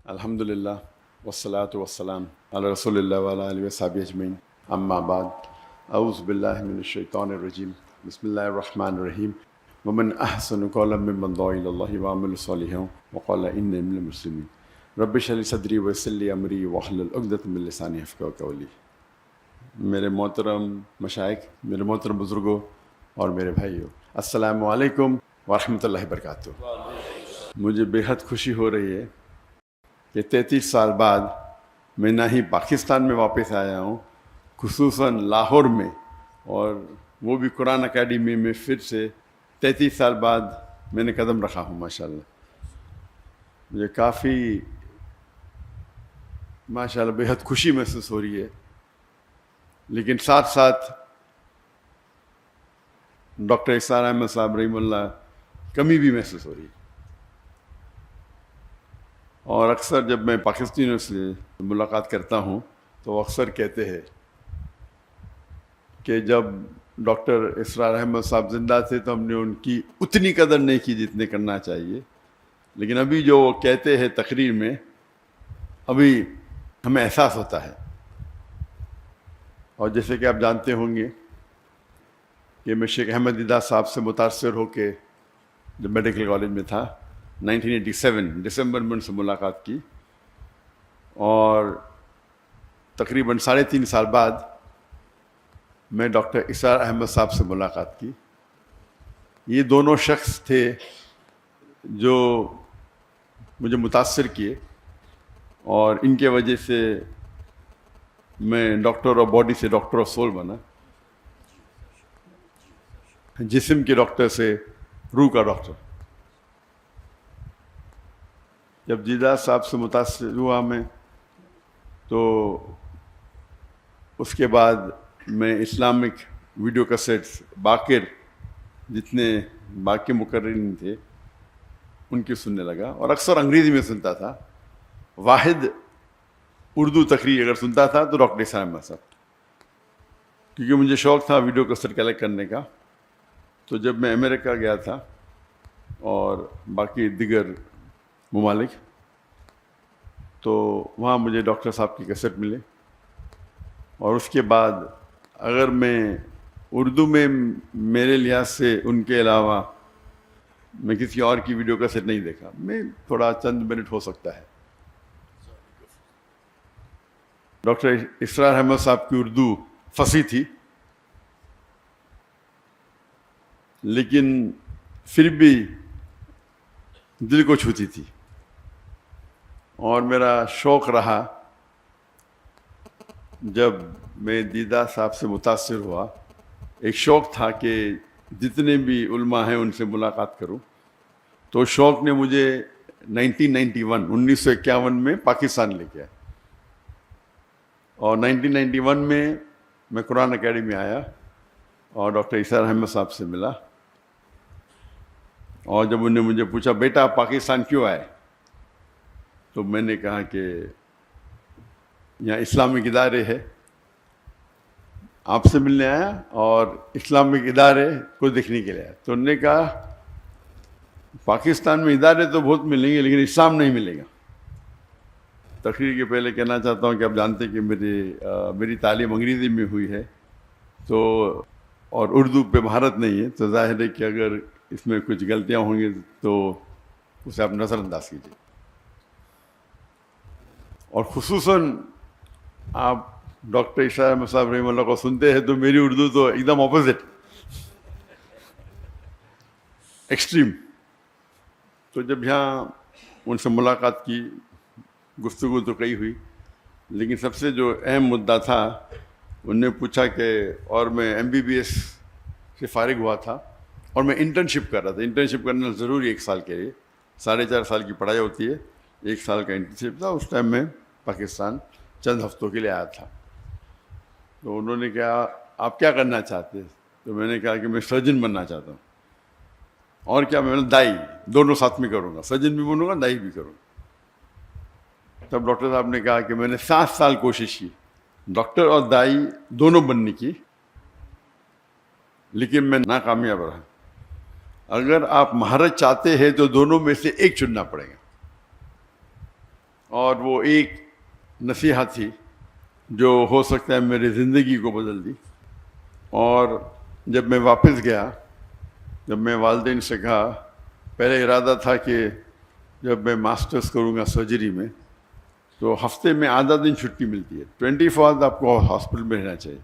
الحمدللہ والصلاة والسلام علی رسول اللہ وعلی آلہ وصحبہ اجمعین اما بعد اعوذ باللہ من الشیطان الرجیم بسم اللہ الرحمن الرحیم ومن احسن قولا ممن دعا الی اللہ وعمل صالحا وقال انی من المسلمین رب اشرح لی صدری ویسر لی امری واحلل عقدۃ من لسانی یفقہوا قولی۔ میرے محترم مشائخ، میرے محترم بزرگوں اور میرے بھائیوں، السلام علیکم ورحمۃ اللہ وبرکاتہ۔ مجھے بے حد خوشی ہو رہی ہے کہ 33 سال بعد میں نہ ہی پاکستان میں واپس آیا ہوں، خصوصاً لاہور میں، اور وہ بھی قرآن اکیڈمی میں پھر سے 33 سال بعد میں نے قدم رکھا ہوں۔ ماشاءاللہ مجھے کافی ماشاءاللہ بے حد خوشی محسوس ہو رہی ہے، لیکن ساتھ ساتھ ڈاکٹر اسرار احمد صاحب رحمہ اللہ کمی بھی محسوس ہو رہی ہے۔ اور اکثر جب میں پاکستانیوں سے ملاقات کرتا ہوں تو وہ اکثر کہتے ہیں کہ جب ڈاکٹر اسرار احمد صاحب زندہ تھے تو ہم نے ان کی اتنی قدر نہیں کی جتنے کرنا چاہیے، لیکن ابھی جو وہ کہتے ہیں تقریر میں، ابھی ہمیں احساس ہوتا ہے۔ اور جیسے کہ آپ جانتے ہوں گے کہ میں شیخ احمد دیدہ صاحب سے متاثر ہو کے جب میڈیکل کالج میں تھا 1987 دسمبر میں ان سے ملاقات کی، اور تقریباً 3.5 سال بعد میں ڈاکٹر اسرار احمد صاحب سے ملاقات کی۔ یہ دونوں شخص تھے جو مجھے متاثر کیے، اور ان کے وجہ سے میں ڈاکٹر آف باڈی سے ڈاکٹر آف سول بنا، جسم کے ڈاکٹر سے روح کا ڈاکٹر۔ جب دیدہ صاحب سے متاثر ہوا میں، تو اس کے بعد میں اسلامک ویڈیو کیسٹس باقر جتنے باقی مقررین تھے ان کی سننے لگا، اور اکثر انگریزی میں سنتا تھا۔ واحد اردو تقریر اگر سنتا تھا تو ڈاکٹر اسرار احمد صاحب، کیونکہ مجھے شوق تھا ویڈیو کیسٹ کلیکٹ کرنے کا۔ تو جب میں امریکہ گیا تھا اور باقی دیگر ممالک، تو وہاں مجھے ڈاکٹر صاحب کی کیسٹ ملے، اور اس کے بعد اگر میں اردو میں میرے لحاظ سے ان کے علاوہ میں کسی اور کی ویڈیو کیسٹ نہیں دیکھا، میں تھوڑا چند منٹ ہو سکتا ہے۔ ڈاکٹر اسرار احمد صاحب کی اردو فصیح تھی، لیکن پھر بھی دل کو چھوتی تھی، اور میرا شوق رہا جب میں دیدہ صاحب سے متاثر ہوا، ایک شوق تھا کہ جتنے بھی علماء ہیں ان سے ملاقات کروں۔ تو شوق نے مجھے 1951 میں پاکستان لے کے آیا، اور 1991 میں قرآن اکیڈمی آیا اور ڈاکٹر اسرار احمد صاحب سے ملا۔ اور جب انہوں نے مجھے پوچھا بیٹا آپ پاکستان کیوں آئے، تو میں نے کہا کہ یہاں اسلامک ادارے ہے، آپ سے ملنے آیا اور اسلامک ادارے کو دیکھنے کے لیے آیا۔ تو انہوں نے کہا پاکستان میں ادارے تو بہت ملیں گے لیکن اسلام نہیں ملے گا۔ تقریر کے پہلے کہنا چاہتا ہوں کہ آپ جانتے ہیں کہ میری تعلیم انگریزی میں ہوئی ہے، تو اور اردو پہ مہارت نہیں ہے، تو ظاہر ہے کہ اگر اس میں کچھ غلطیاں ہوں گی تو اسے آپ نظر انداز کیجیے۔ اور خصوصاً آپ ڈاکٹر اسرار احمد صاحب رحمہ اللہ کو سنتے ہیں تو میری اردو تو ایک دم اپوزٹ، ایکسٹریم۔ تو جب یہاں ان سے ملاقات کی، گفتگو تو کئی ہوئی، لیکن سب سے جو اہم مدعا تھا، انہوں نے پوچھا کہ اور میں MBBS سے فارغ ہوا تھا اور میں انٹرنشپ کر رہا تھا۔ انٹرنشپ کرنا ضروری 1 سال کے لیے، 4.5 سال کی پڑھائی ہوتی ہے، 1 سال کا انٹرنشپ تھا۔ اس ٹائم میں پاکستان چند ہفتوں کے لیے آیا تھا۔ تو انہوں نے کہا آپ کیا کرنا چاہتے ہیں، تو میں نے کہا کہ میں سرجن بننا چاہتا ہوں، اور کیا میں دائی، دونوں ساتھ میں کروں گا، سرجن بھی بنوں گا دائی بھی کروں گا۔ تب ڈاکٹر صاحب نے کہا کہ میں نے 7 سال کوشش کی ڈاکٹر اور دائی دونوں بننے کی، لیکن میں ناکامیاب رہا۔ اگر آپ مہارت چاہتے ہیں تو دونوں میں سے ایک چننا پڑے گا۔ اور وہ ایک نصیحت تھی جو ہو سکتا ہے میری زندگی کو بدل دی. اور جب میں واپس گیا، جب میں والدین سے کہا، پہلے ارادہ تھا کہ جب میں ماسٹرز کروں گا سرجری میں تو ہفتے میں آدھا دن چھٹی ملتی ہے، 24 آپ کو ہاسپٹل میں رہنا چاہیے.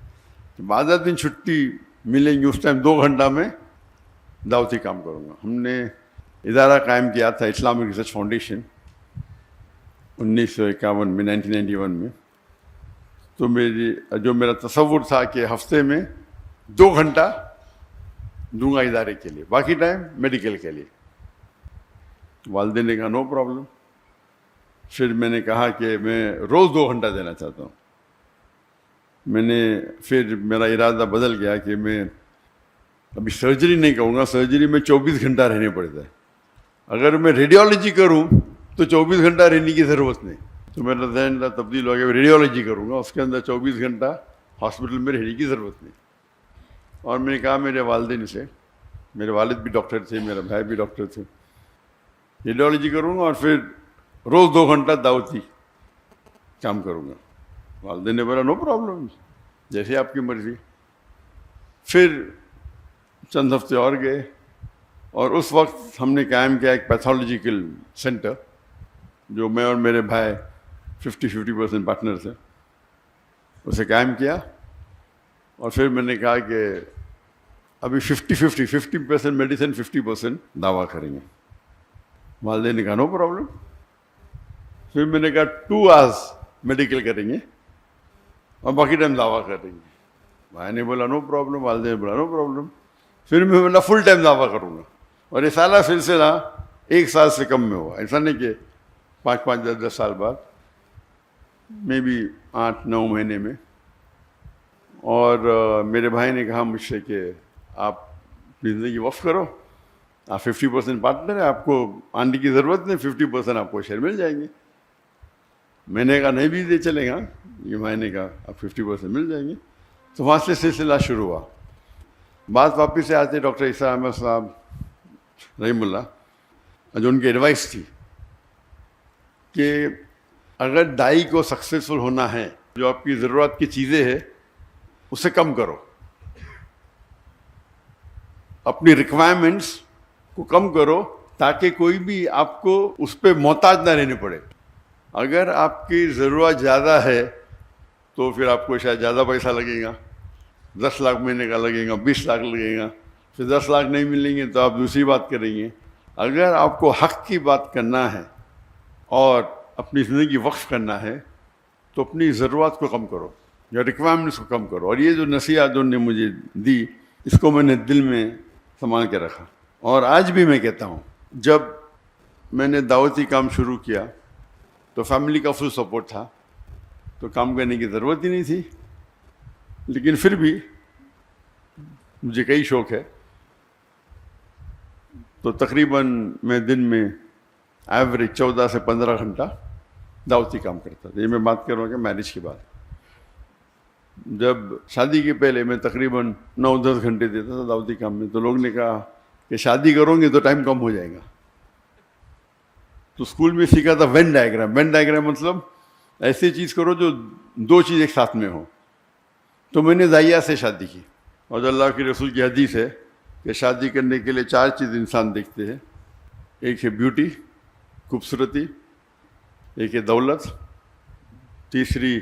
جب آدھا دن چھٹی ملیں گی اس ٹائم 2 گھنٹہ میں دعوتی کام کروں گا. ہم نے ادارہ قائم کیا تھا اسلامک ریسرچ فاؤنڈیشن 1951 میں، 1991 میں. تو میرا تصور تھا کہ ہفتے میں 2 گھنٹہ دوں گا ادارے کے لیے، باقی ٹائم میڈیکل کے لیے. والدین نے کہا نو پرابلم. پھر میں نے کہا کہ میں روز 2 گھنٹہ دینا چاہتا ہوں. پھر میرا ارادہ بدل گیا کہ میں ابھی سرجری نہیں کروں گا. سرجری میں 24 گھنٹہ رہنے پڑتا ہے. اگر میں ریڈیولوجی کروں تو 24 گھنٹہ رہنے کی ضرورت نہیں. تو میرا ذہن تبدیل ہو گیا، ریڈیولوجی کروں گا، اس کے اندر 24 گھنٹہ ہاسپٹل میں رہنے کی ضرورت نہیں. اور میں نے کہا میرے والدین سے، میرے والد بھی ڈاکٹر تھے، میرا بھائی بھی ڈاکٹر تھے، ریڈیولوجی کروں گا اور پھر روز 2 گھنٹہ دعوتی کام کروں گا. والدین نے بولا نو پرابلم، جیسے آپ کی مرضی. پھر چند ہفتے اور گئے اور اس وقت ہم نے قائم کیا ایک پیتھولوجیکل سینٹر جو میں اور میرے بھائی 50% پارٹنر تھے، اسے قائم کیا. اور پھر میں نے کہا کہ ابھی 50% میڈیسن 50% دعویٰ کریں گے. والدین نے کہا نو پرابلم. پھر میں نے کہا 2 hours میڈیکل کریں گے اور باقی ٹائم دعویٰ کریں گے. بھائی نے بولا نو پرابلم، والدین نے بولا نو پرابلم. پھر میں بولا فل ٹائم دعویٰ کروں گا. اور یہ سارا سلسلہ 1 سال سے کم میں ہوا. ایسا نہیں کہ 5 10 سال بعد، میں بھی 8 9 مہینے میں. اور میرے بھائی نے کہا مجھ سے کہ آپ اپنی زندگی وقف کرو، آپ 50% پارٹنر ہیں، آپ کو آنے کی ضرورت نہیں، 50% آپ کو شیئر مل جائیں گے. میں نے کہا نہیں بھی دے چلے گا. یہ بھائی نے کہا آپ 50% مل جائیں گے. تو وہاں سے سلسلہ شروع ہوا. بات واپس سے آتے ڈاکٹر عیسیٰ احمد صاحب رحم اللہ، جو ان کی ایڈوائس تھی کہ اگر دائی کو سکسیزفل ہونا ہے، جو آپ کی ضرورت کی چیزیں ہیں اسے کم کرو، اپنی ریکوائرمنٹس کو کم کرو تاکہ کوئی بھی آپ کو اس پہ محتاج نہ رہنے پڑے. اگر آپ کی ضرورت زیادہ ہے تو پھر آپ کو شاید زیادہ پیسہ لگے گا، 10 لاکھ مہینے کا لگے گا، 20 لاکھ لگے گا. پھر 10 لاکھ نہیں ملیں گے تو آپ دوسری بات کریں گے. اگر آپ کو حق کی بات کرنا ہے اور اپنی زندگی وقف کرنا ہے تو اپنی ضرورت کو کم کرو یا ریکوائرمنٹس کو کم کرو. اور یہ جو نصیحت انہوں نے مجھے دی، اس کو میں نے دل میں سنبھال کے رکھا. اور آج بھی میں کہتا ہوں، جب میں نے دعوتی کام شروع کیا تو فیملی کا فل سپورٹ تھا، تو کام کرنے کی ضرورت ہی نہیں تھی. لیکن پھر بھی مجھے کئی شوق ہے، تو تقریباً میں دن میں ایوریج 14 سے 15 گھنٹہ دعوتی کام کرتا تھا. یہ میں بات کر رہا ہوں کہ میرج کے بعد. جب شادی کے پہلے میں تقریباً 9-10 گھنٹے دیتا تھا دعوتی کام میں. تو لوگ نے کہا کہ شادی کرو گے تو ٹائم کم ہو جائے گا. تو اسکول میں سیکھا تھا وین ڈائیگرام. وین ڈائیگرام مطلب ایسی چیز کرو جو 2 چیز ایک ساتھ میں ہو. تو میں نے ضائعہ سے شادی کی. اور جو اللہ کے رسول کی حدیث ہے کہ شادی کرنے کے لیے 4 چیز انسان دیکھتے ہیں. ایک ہے بیوٹی، خوبصورتی، ایک ہے دولت، تیسری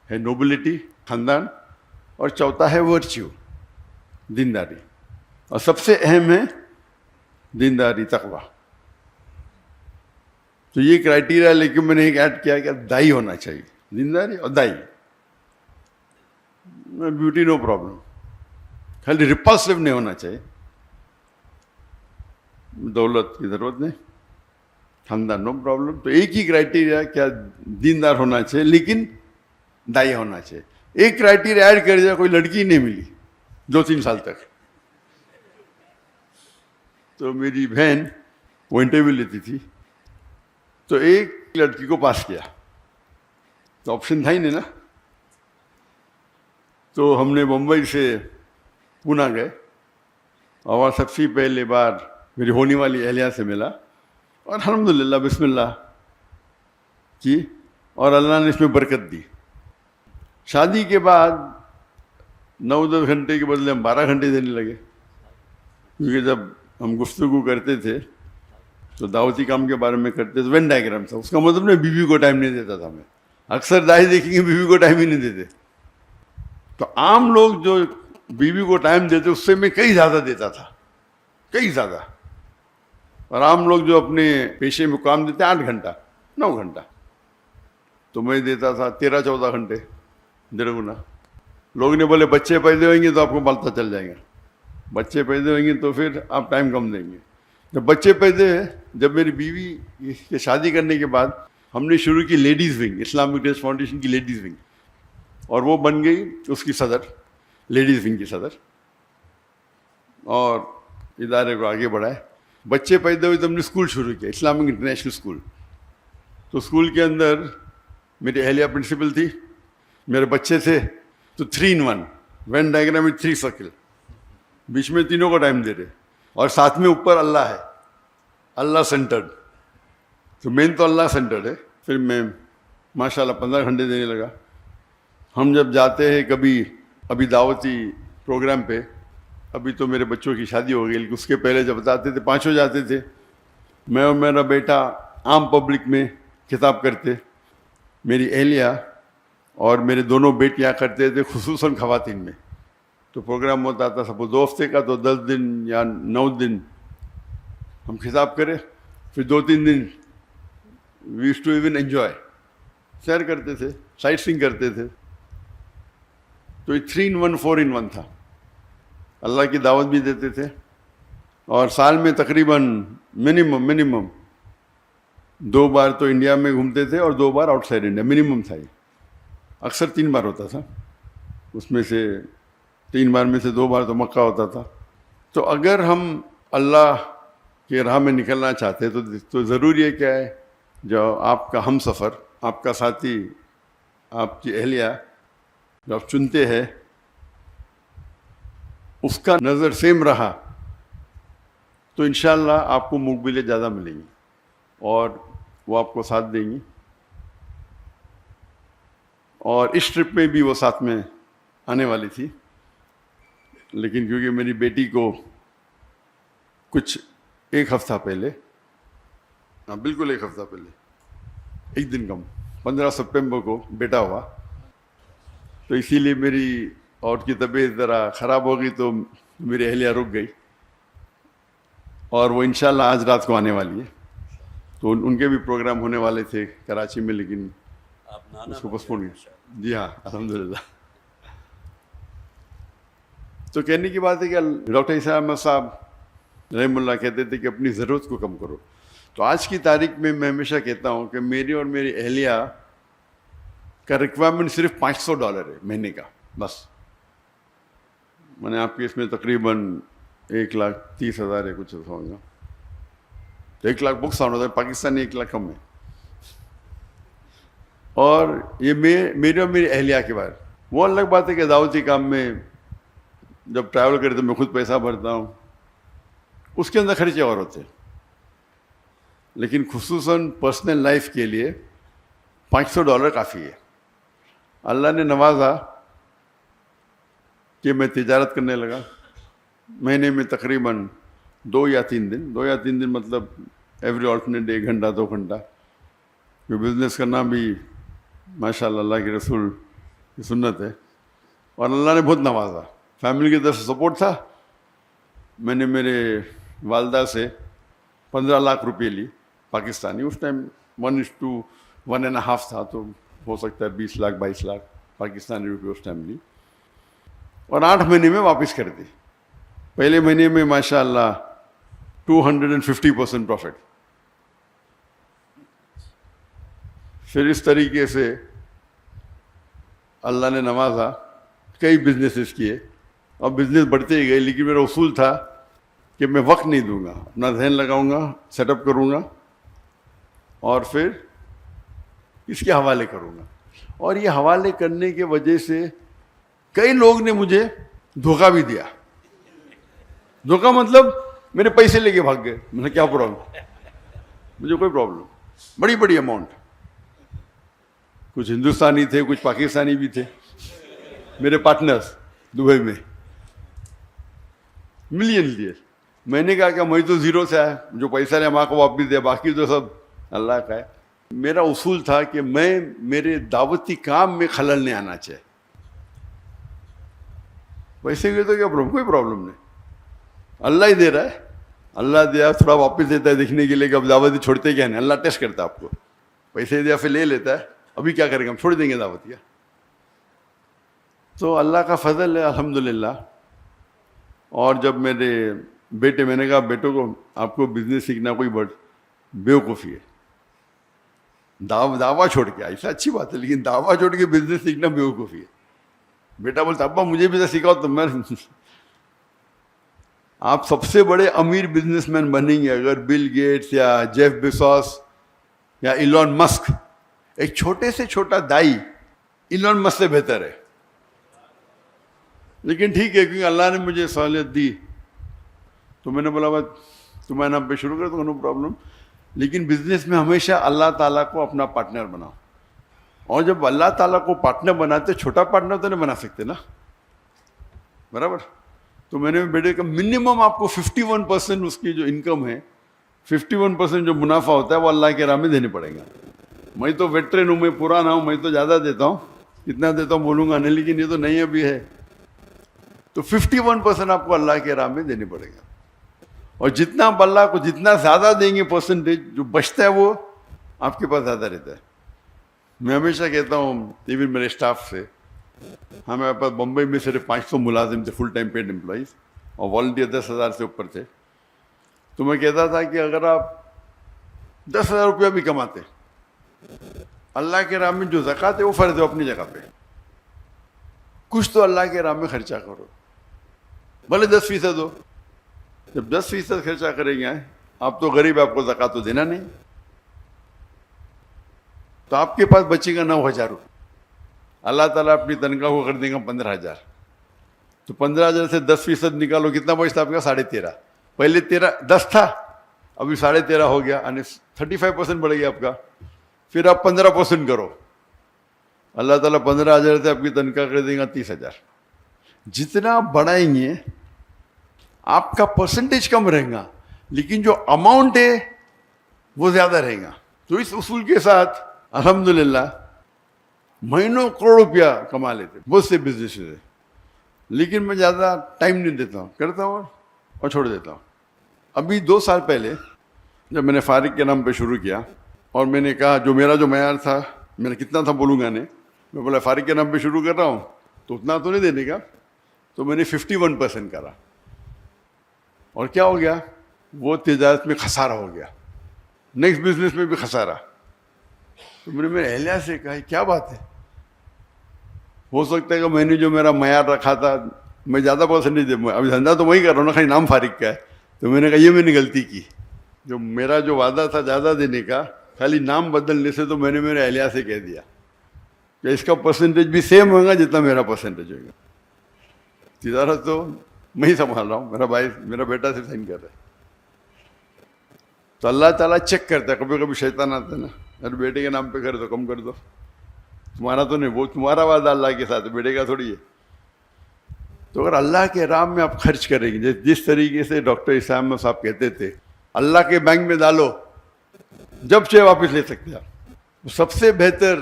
ہے نوبلٹی، خاندان، اور چوتھا ہے ورچیو، دینداری. اور سب سے اہم ہے دینداری، تقویٰ. تو یہ کرائٹیریا لے کے میں نے ایک ایڈ کیا کہ دائی ہونا چاہیے، دینداری اور دائی. بیوٹی نو پرابلم، خالی ریپلسو نہیں ہونا چاہیے. دولت کی ضرورت نہیں، خاندان نو پرابلم. تو ایک ہی کرائٹیریا کیا دیندار ہونا چاہیے لیکن دائی ہونا چاہیے. ایک کرائٹیریا ایڈ کر دیا، کوئی لڑکی نہیں ملی 2-3 سال تک. تو میری بہن وہ انٹرویو لیتی تھی، تو ایک لڑکی کو پاس کیا، تو آپشن تھا ہی نہیں نا. تو ہم نے ممبئی سے پونا گئے اور سب سے پہلے بار میری ہونے والی اہلیہ سے ملا. اور الحمدللہ بسم اللہ کی اور اللہ نے اس میں برکت دی. شادی کے بعد 9-10 گھنٹے کے بدلے ہم 12 گھنٹے دینے لگے، کیونکہ جب ہم گفتگو کرتے تھے تو دعوتی کام کے بارے میں کرتے تھے. وین ڈائیگرام تھا، اس کا مطلب نہیں بیوی کو ٹائم نہیں دیتا تھا. میں اکثر دائی دیکھیں گے بیوی کو ٹائم ہی نہیں دیتے. تو عام لوگ جو بیوی کو ٹائم دیتے اس سے میں کئی زیادہ دیتا تھا، کئی زیادہ. اور عام لوگ جو اپنے پیشے میں کام دیتے 8 گھنٹہ 9 گھنٹہ، تو میں دیتا تھا 13-14 گھنٹے، 1.5 گنا. لوگ نے بولے بچے پیدا ہوئیں گے تو آپ کو پتہ چل جائے گا، بچے پیدا ہوئیں گے تو پھر آپ ٹائم کم دیں گے. جب بچے پیدا ہوئے، جب میری بیوی کے شادی کرنے کے بعد ہم نے شروع کی ladies wing, Islamic dress foundation کی لیڈیز ونگ، اور وہ بن گئی اس کی صدر، لیڈیز ونگ کی صدر، اور ادارے کو آگے بڑھائے. بچے پیدا ہوئے تو ہم نے اسکول شروع کیا، اسلامک انٹرنیشنل اسکول. تو اسکول کے اندر میری اہلیہ پرنسپل تھی، میرے بچے تھے، تو 3 in 1 وین ڈائیگرام میں 3 سرکل، بیچ میں تینوں کو ٹائم دے رہے، اور ساتھ میں اوپر اللہ ہے، اللہ سینٹرڈ. تو مین تو اللہ سینٹرڈ ہے. پھر میں ماشاءاللہ 15 گھنٹے دینے لگا. ہم جب جاتے ہیں کبھی ابھی دعوتی پروگرام پہ، ابھی تو میرے بچوں کی شادی ہو گئی، لیکن اس کے پہلے جب جاتے تھے 5 جاتے تھے، میں اور میرا بیٹا عام پبلک میں خطاب کرتے، میری اہلیہ اور میرے دونوں بیٹیاں کرتے تھے، خصوصاً خواتین میں. تو پروگرام ہوتا تھا سپوز 2 ہفتے کا، تو 10 دن یا 9 دن ہم خطاب کرے، پھر 2-3 دن we used to even enjoy, سیر کرتے تھے، سائٹ سینگ کرتے تھے. تو یہ 3 in 1 4 in 1 تھا. اللہ کی دعوت بھی دیتے تھے، اور سال میں تقریباً منیمم 2 بار تو انڈیا میں گھومتے تھے اور 2 بار آؤٹ سائڈ انڈیا، منیمم تھا. یہ اکثر 3 بار ہوتا تھا، اس میں سے 3 بار میں سے 2 بار تو مکہ ہوتا تھا. تو اگر ہم اللہ کے راہ میں نکلنا چاہتے تو ضروری ہے کیا ہے، جو آپ کا ہم سفر، آپ کا ساتھی، آپ کی اہلیہ جو آپ چنتے ہیں، اس کا نظر سیم رہا تو انشاءاللہ آپ کو مقبلیں زیادہ ملیں گی اور وہ آپ کو ساتھ دیں گی. اور اس ٹرپ میں بھی وہ ساتھ میں آنے والی تھی، لیکن کیونکہ میری بیٹی کو کچھ 1 ہفتہ پہلے، بالکل 1 ہفتہ پہلے، 1 دن کم، 15 سپٹمبر کو بیٹا ہوا، تو اسی لیے میری اور کی طبیعت ذرا خراب ہو گئی، تو میری اہلیہ رک گئی، اور وہ انشاءاللہ آج رات کو آنے والی ہے. تو ان کے بھی پروگرام ہونے والے تھے کراچی میں، لیکن اس کو پوسٹ پون کیا. جی ہاں، الحمدللہ. تو کہنے کی بات ہے کہ ڈاکٹر عیسیٰ احمد صاحب رحم اللہ کہتے تھے کہ اپنی ضرورت کو کم کرو. تو آج کی تاریخ میں میں ہمیشہ کہتا ہوں کہ میری اور میری اہلیہ کا ریکوائرمنٹ صرف $500 ہے مہینے کا، بس. میں نے آپ کے اس میں تقریباً 1,30,000 ہے، کچھ ہوگا، تو 1 لاکھ بکس آنا تھا. پاکستانی 1 لاکھ کم ہے. اور یہ میرے اور میری اہلیہ کے بارے، وہ الگ بات ہے کہ دعوتی کام میں جب ٹریول کرتے میں خود پیسہ بھرتا ہوں، اس کے اندر خرچے اور ہوتے ہیں، لیکن خصوصاً پرسنل لائف کے لیے $500 کافی ہے. اللہ نے نوازا کہ میں تجارت کرنے لگا. مہینے میں تقریباً 2 یا 3 دن مطلب ایوری آلٹرنیٹ ڈے 1 گھنٹہ 2 گھنٹہ. بزنس کرنا بھی ماشاءاللہ اللہ کے رسول کی سنت ہے، اور اللہ نے بہت نوازا. فیملی کی طرف سے سپورٹ تھا. میں نے میرے والدہ سے 15 لاکھ روپے لی پاکستانی، اس ٹائم 1:1.5 تھا، تو ہو سکتا ہے 20 لاکھ 22 لاکھ پاکستانی روپے اس ٹائم لی، اور 8 مہینے میں واپس کر دی. پہلے مہینے میں ماشاءاللہ 250% پروفٹ. پھر اس طریقے سے اللہ نے نوازا، کئی بزنسز کیے، اور بزنس بڑھتے ہی گئے. لیکن میرا اصول تھا کہ میں وقت نہیں دوں گا، اپنا ذہن لگاؤں گا، سیٹ اپ کروں گا، اور پھر اس کے حوالے کروں گا. اور یہ حوالے کرنے کی وجہ سے کئی لوگ نے مجھے دھوکہ بھی دیا. دھوکہ مطلب میرے پیسے لے کے بھاگ گئے. میں نے کیا پرابلم، مجھے کوئی پرابلم، بڑی اماؤنٹ. کچھ ہندوستانی تھے, کچھ پاکستانی بھی تھے میرے پارٹنرز دبئی میں, ملین لیے. میں نے کہا کہ میں تو زیرو سے آیا, جو پیسہ لے ماں کو واپس دیا, باقی تو سب اللہ کا ہے. میرا اصول تھا کہ میں میرے دعوتی کام میں خلل نہیں آنا چاہیے. پیسے کے تو کیا پرابلم, کوئی پرابلم نہیں, اللہ ہی دے رہا ہے, اللہ دیا تھوڑا واپس دیتا ہے دیکھنے کے لیے کہ اب دعوتی چھوڑتے کیا نہیں. اللہ ٹیسٹ کرتا ہے آپ کو, پیسے دیا پھر لے لیتا ہے, ابھی کیا کریں گے, ہم چھوڑ دیں گے دعوتیاں. تو اللہ کا فضل ہے الحمدللہ. اور جب میرے بیٹے, میں نے کہا بیٹوں کو آپ کو بزنس سیکھنا کوئی بڑی بیوقوفی ہے, دعویٰ چھوڑ کے, ایسا اچھی بات ہے لیکن دعویٰ چھوڑ کے بزنس سیکھنا بیوقوفی ہے. بیٹا بولتا ابا مجھے بھی تو سکھاؤ. تو میں آپ سب سے بڑے امیر بزنس مین بنیں گے اگر بل گیٹس یا جیف بیزوس یا ایلون مسک, ایک چھوٹے سے چھوٹا دائی ایلون مسک سے بہتر ہے. لیکن ٹھیک ہے, کیونکہ اللہ نے مجھے سہولت دی تو میں نے بولا بات تمہارے نام پہ شروع کر دو, نو پرابلم. لیکن بزنس میں ہمیشہ اللہ تعالیٰ کو اپنا پارٹنر بناؤ. اور جب اللہ تعالیٰ کو پارٹنر بناتے, چھوٹا پارٹنر تو نہیں بنا سکتے نا, برابر. تو میں نے بیٹے کا منیمم آپ کو 51% اس کی جو انکم ہے, 51% جو منافع ہوتا ہے وہ اللہ کے راہ میں دینے پڑیں گا. میں تو ویٹرن ہوں, میں پرانا ہوں, میں تو زیادہ دیتا ہوں, کتنا دیتا ہوں بولوں گا نہیں, لیکن یہ تو نہیں ابھی ہے. تو 51% آپ کو اللہ کے راہ میں دینے پڑے گا. اور جتنا آپ اللہ کو جتنا زیادہ دیں گے پرسنٹیج, جو بچتا ہے وہ آپ کے پاس زیادہ رہتا ہے. میں ہمیشہ کہتا ہوں ایون میرے اسٹاف سے, ہمارے پاس بمبئی میں صرف 500 ملازم تھے, فل ٹائم پیڈ امپلائیز, اور والنٹیئر 10,000 سے اوپر تھے. تو میں کہتا تھا کہ اگر آپ 10,000 روپیہ بھی کماتے, اللہ کے راہ میں جو زکوٰۃ ہے وہ فرض ہے اپنی جگہ پہ, کچھ تو اللہ کے راہ میں خرچہ کرو, بھلے 10% ہو. جب 10% خرچہ کریں گے آپ تو غریب, آپ کو زکوٰۃ تو دینا نہیں, تو آپ کے پاس بچے گا 9,000 روپے. اللہ تعالیٰ اپنی تنخواہ کو کر دے گا 15,000. تو 15,000 سے 10% نکالو, کتنا بچتا آپ کا, 13.5. پہلے 10 تھا, ابھی 13.5 ہو گیا, یعنی 35% بڑھ گیا آپ کا. پھر آپ 15% کرو, اللہ تعالیٰ 15,000 سے آپ کی تنخواہ کر دے گا 30,000. جتنا آپ بڑھائیں گے آپ کا پرسنٹیج کم رہے گا, لیکن جو اماؤنٹ ہے وہ زیادہ رہے گا. تو اس اصول کے ساتھ الحمدللہ مہینوں کروڑ روپیہ کما لیتے بہت سے بزنس ہے. لیکن میں زیادہ ٹائم نہیں دیتا ہوں, کرتا ہوں اور چھوڑ دیتا ہوں. ابھی 2 سال پہلے جب میں نے فارغ کے نام پہ شروع کیا, اور میں نے کہا جو میرا جو معیار تھا, میں نے کتنا تھا بولوں گا نہیں, میں بولا فارغ کے نام پہ شروع کر رہا ہوں تو اتنا تو نہیں دینے کا. تو میں نے 51% کرا, اور کیا ہو گیا, وہ تجارت میں خسارہ ہو گیا, نیکسٹ بزنس میں بھی خسارہ. تو میں نے میرے اہلیہ سے کہا کیا بات ہے, ہو سکتا ہے کہ میں نے جو میرا معیار رکھا تھا میں زیادہ پرسنٹیج دے, ابھی دھندا تو وہی کر رہا ہوں نا, خالی نام فارغ کا ہے. تو میں نے کہا یہ میں نے غلطی کی, جو میرا جو وعدہ تھا زیادہ دینے کا, خالی نام بدلنے سے, تو میں نے میرے اہلیہ سے کہہ دیا کہ اس کا پرسنٹیج بھی سیم ہوگا جتنا میرا پرسنٹیج ہوگا. تجارت تو میں ہی سنبھال رہا ہوں, میرا بھائی میرا بیٹا سے سائن کر رہا ہے. تو اللہ تعالیٰ چیک کرتا ہے, کبھی کبھی شیطان آتا ہے نا, ارے بیٹے کے نام پہ کر دو, کم کر دو, تمہارا تو نہیں, وہ تمہارا وعدہ اللہ کے ساتھ, بیٹے کا تھوڑی ہے. تو اگر اللہ کے راہ میں آپ خرچ کریں گے, جس طریقے سے ڈاکٹر اسام صاحب کہتے تھے اللہ کے بینک میں ڈالو, جب چاہے واپس لے سکتے ہیں آپ. سب سے بہتر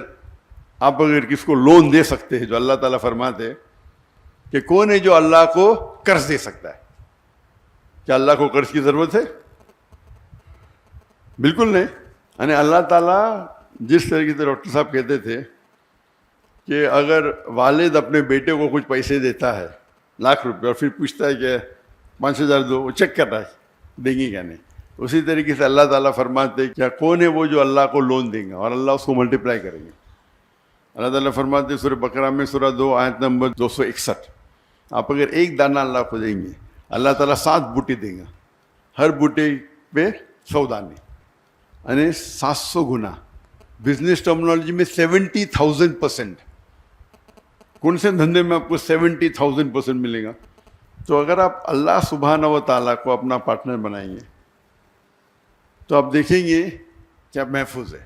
آپ اگر کس کو لون دے سکتے ہیں, جو اللہ تعالیٰ فرماتے کہ کون ہے جو اللہ کو قرض دے سکتا ہے. کیا اللہ کو قرض کی ضرورت ہے؟ بالکل نہیں. یعنی اللہ تعالیٰ جس طریقے سے ڈاکٹر صاحب کہتے تھے کہ اگر والد اپنے بیٹے کو کچھ پیسے دیتا ہے ₹1,00,000 اور پھر پوچھتا ہے کہ 5,000 دو, وہ چیک کر رہا ہے دیں گے کیا نہیں, اسی طریقے سے اللہ تعالیٰ فرماتے کیا کون ہے وہ جو اللہ کو لون دیں گا اور اللہ اس کو ملٹیپلائی کریں گے. اللہ تعالیٰ فرماتے سورہ بقرہ میں سورہ 2 آیت نمبر 261, آپ اگر ایک دانہ اللہ کو دیں گے, اللہ تعالیٰ 7 بوٹے دیں گا, ہر بوٹے پہ 100 دانے, یعنی 700 گنا. بزنس ٹرمنالوجی میں 70,000%. کون سے دھندے میں آپ کو 70,000% ملے گا؟ تو اگر آپ اللہ سبحانہ و تعالیٰ کو اپنا پارٹنر بنائیں گے تو آپ دیکھیں گے کہ آپ محفوظ ہے.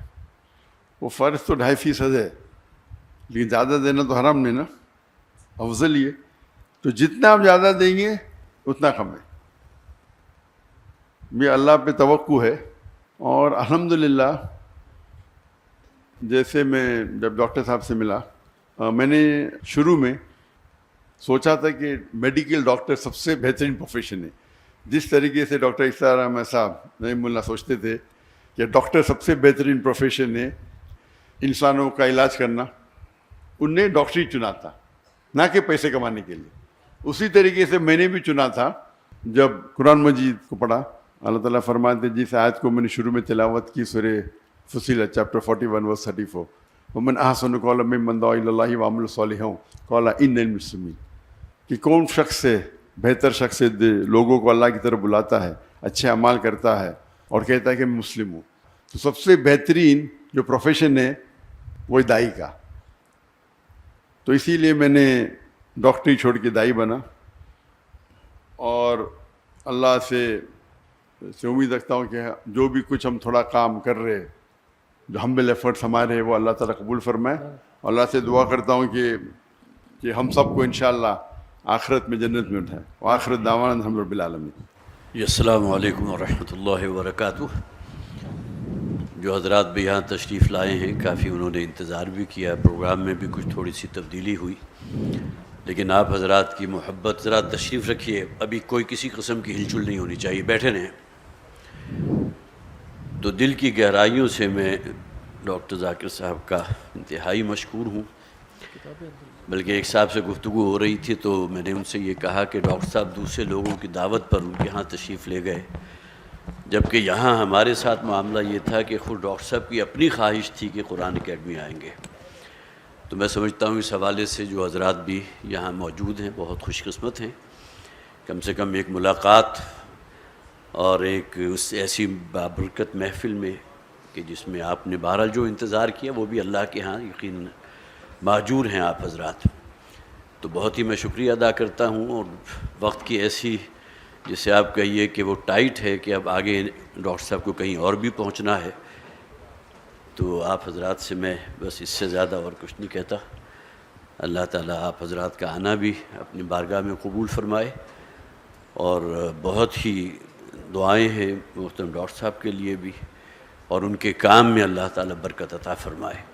وہ فرض تو 2.5% ہے, لیکن زیادہ دینا تو حرام نہیں نا، افضل یہ، تو جتنا آپ زیادہ دیں گے اتنا کم ہے. یہ اللہ پہ توقع ہے. اور الحمدللہ جیسے میں جب ڈاکٹر صاحب سے ملا، میں نے شروع میں سوچا تھا کہ میڈیکل ڈاکٹر سب سے بہترین پروفیشن ہے. جس طریقے سے ڈاکٹر اسرار احمد صاحب نعیم اللہ سوچتے تھے کہ ڈاکٹر سب سے بہترین پروفیشن ہے انسانوں کا علاج کرنا، ان نے ڈاکٹری چنا تھا نہ کہ پیسے کمانے کے لیے. اسی طریقے سے میں نے بھی چنا تھا. جب قرآن مجید کو پڑھا، اللہ تعالیٰ فرماتے ہیں جس آیت کو میں نے شروع میں تلاوت کی، سورہ فصیلت چیپٹر 41 ورس 34، ومن احسن قولا ممن دعا الی اللہ وعمل صالحا قال انی من المسلمین، کہ کون شخص ہے بہتر شخص ہے لوگوں کو اللہ کی طرف بلاتا ہے، اچھے اعمال کرتا ہے اور کہتا ہے کہ میں مسلم ہوں. تو سب سے بہترین جو پروفیشن ہے وہ دائی کا. تو اسی لیے میں نے ڈاکٹری چھوڑ کے دائی بنا، اور اللہ سے امید رکھتا ہوں کہ جو بھی کچھ ہم تھوڑا کام کر رہے، جو ہمبل ایفرٹس ہمارے ہیں، وہ اللہ تعالیٰ قبول فرمائے. اللہ سے دعا کرتا ہوں کہ ہم سب کو انشاءاللہ آخرت میں جنت میں اٹھائے. وآخرت دعوانا الحمد رب العالمین. السلام علیکم ورحمۃ اللہ وبرکاتہ. جو حضرات بھی یہاں تشریف لائے ہیں، کافی انہوں نے انتظار بھی کیا. پروگرام میں بھی کچھ تھوڑی سی تبدیلی ہوئی، لیکن آپ حضرات کی محبت. ذرا تشریف رکھیے، ابھی کوئی کسی قسم کی ہلچل نہیں ہونی چاہیے، بیٹھے رہیں. تو دل کی گہرائیوں سے میں ڈاکٹر ذاکر صاحب کا انتہائی مشکور ہوں. بلکہ ایک صاحب سے گفتگو ہو رہی تھی تو میں نے ان سے یہ کہا کہ ڈاکٹر صاحب دوسرے لوگوں کی دعوت پر ان کے ہاں تشریف لے گئے، جبکہ یہاں ہمارے ساتھ معاملہ یہ تھا کہ خود ڈاکٹر صاحب کی اپنی خواہش تھی کہ قرآن اکیڈمی آئیں گے. تو میں سمجھتا ہوں اس حوالے سے جو حضرات بھی یہاں موجود ہیں بہت خوش قسمت ہیں. کم سے کم ایک ملاقات اور ایک اس ایسی بابرکت محفل میں کہ جس میں آپ نے بہرحال جو انتظار کیا وہ بھی اللہ کے ہاں یقیناً ماجور ہیں آپ حضرات. تو بہت ہی میں شکریہ ادا کرتا ہوں. اور وقت کی ایسی جسے آپ کہیے کہ وہ ٹائٹ ہے کہ اب آگے ڈاکٹر صاحب کو کہیں اور بھی پہنچنا ہے، تو آپ حضرات سے میں بس اس سے زیادہ اور کچھ نہیں کہتا. اللہ تعالیٰ آپ حضرات کا آنا بھی اپنی بارگاہ میں قبول فرمائے، اور بہت ہی دعائیں ہیں محترم ڈاکٹر صاحب کے لیے بھی، اور ان کے کام میں اللہ تعالیٰ برکت عطا فرمائے.